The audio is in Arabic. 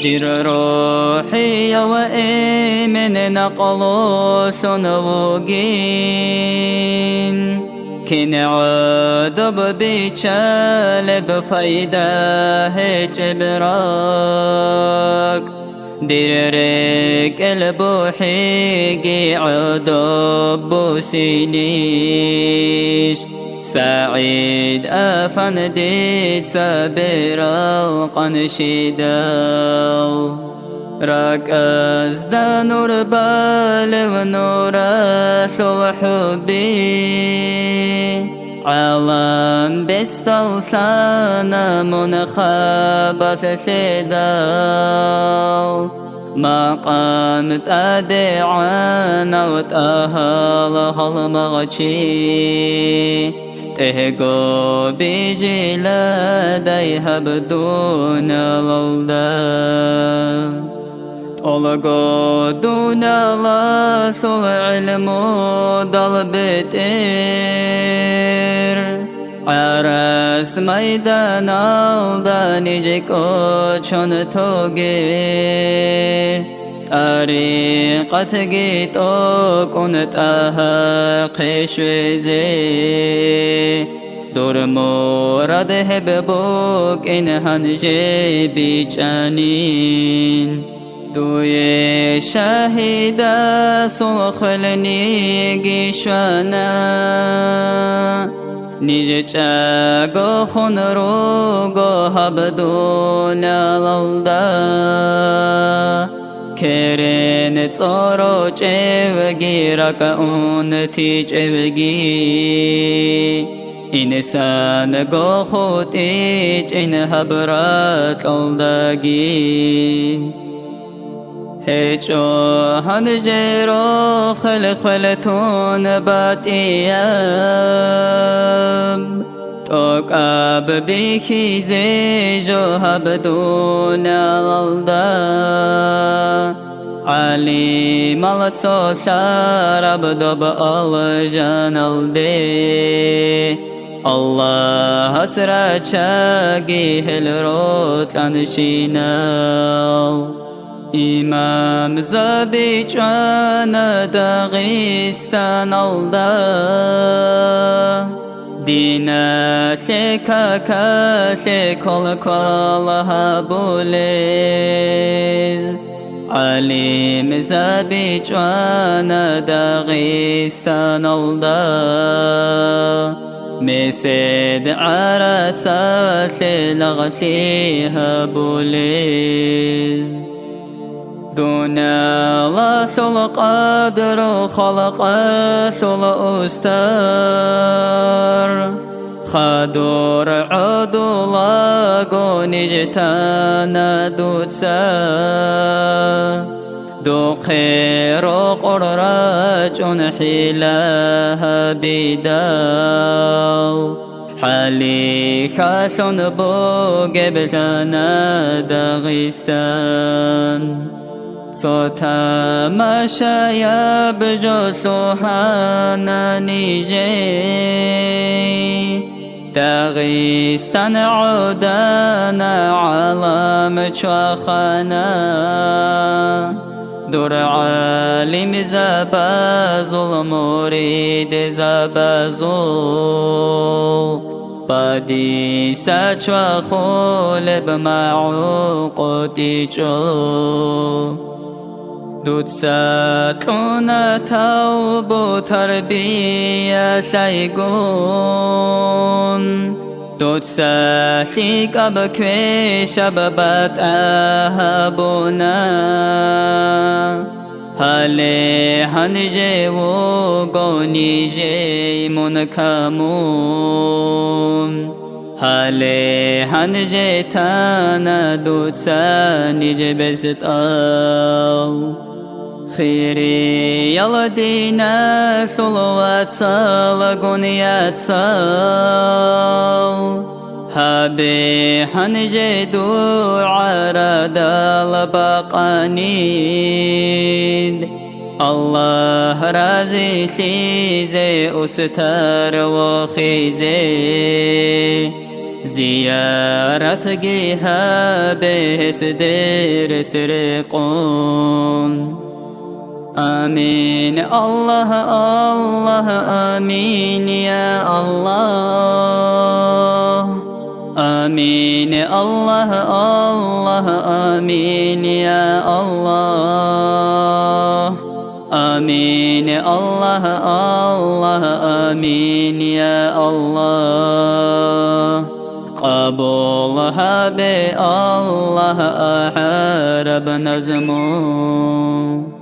دير رухiияв Эмен Накълулъун Вугин كن عدب بيشالب فايدة هيج براك ديرك البوحيقي عدب بوسينيش سعيد أفنديد سابرا وقنشيداو ركز دا نور بال ونور حبي عالم بستوثانا منخبة ثداو مقام تادعانا وتأهل هالمغشي تهقو بجلا دايها بدون الولدا طلقو دون الله ثل علم ضلبتير عرس ميدان الداني جيكو چون توگي طريقة جيتو كنت أحقش وزي دور مراد هببوك إن هنجي بيجانين دوی شهیده سلخلنی گیشوانا نیجه چگو خون رو گو هبدون لالده کرن تورو چوگی رکا اون تی چوگی انسان گو خود ایچ این هبرات لالدگی هيجو هنجرو خلتون باتيام توقاب بيخي زيجو هبدون الالدا علي مالتو شارب دوب الجان الدي الله اسرا چاقي هلروت لانشيناو İmam Zabiçana Dağistan alda Dina şeka şekol kol habulez Alim Zabiçana Dağistan alda Mesed arat saşe lağşi habulez دون الله شل قدر خلق شل أستر خدور عدولا قنجتنا دوتسا دو خير قرراج حيلها بداو حالي خاشن بوغ بجانا داغستان صوتا مشايا بجوشوحانا نيجي داغستان عودانا عالم شواخانا دور عالم زبازو المريد زبازو بدي ساتشوا خولب معوقتي جو دوت ساتونا توبو تربية شايقون دوت ساتيك أبكوي شبابات أهبونا هالي هنجي وغوني جي منكمون هالي هنجي تانا دوت ساني جبست خيري يلا دينا صلوات صال قنيات صال هابي هنجي دعا رادال باقانيد الله رازي تيزي أستار وخيزي زيارتها بهسدر سرقون آمين الله الله آمين يا الله آمين الله الله آمين يا الله آمين الله الله آمين يا الله قبولها بالله أحارب نزمه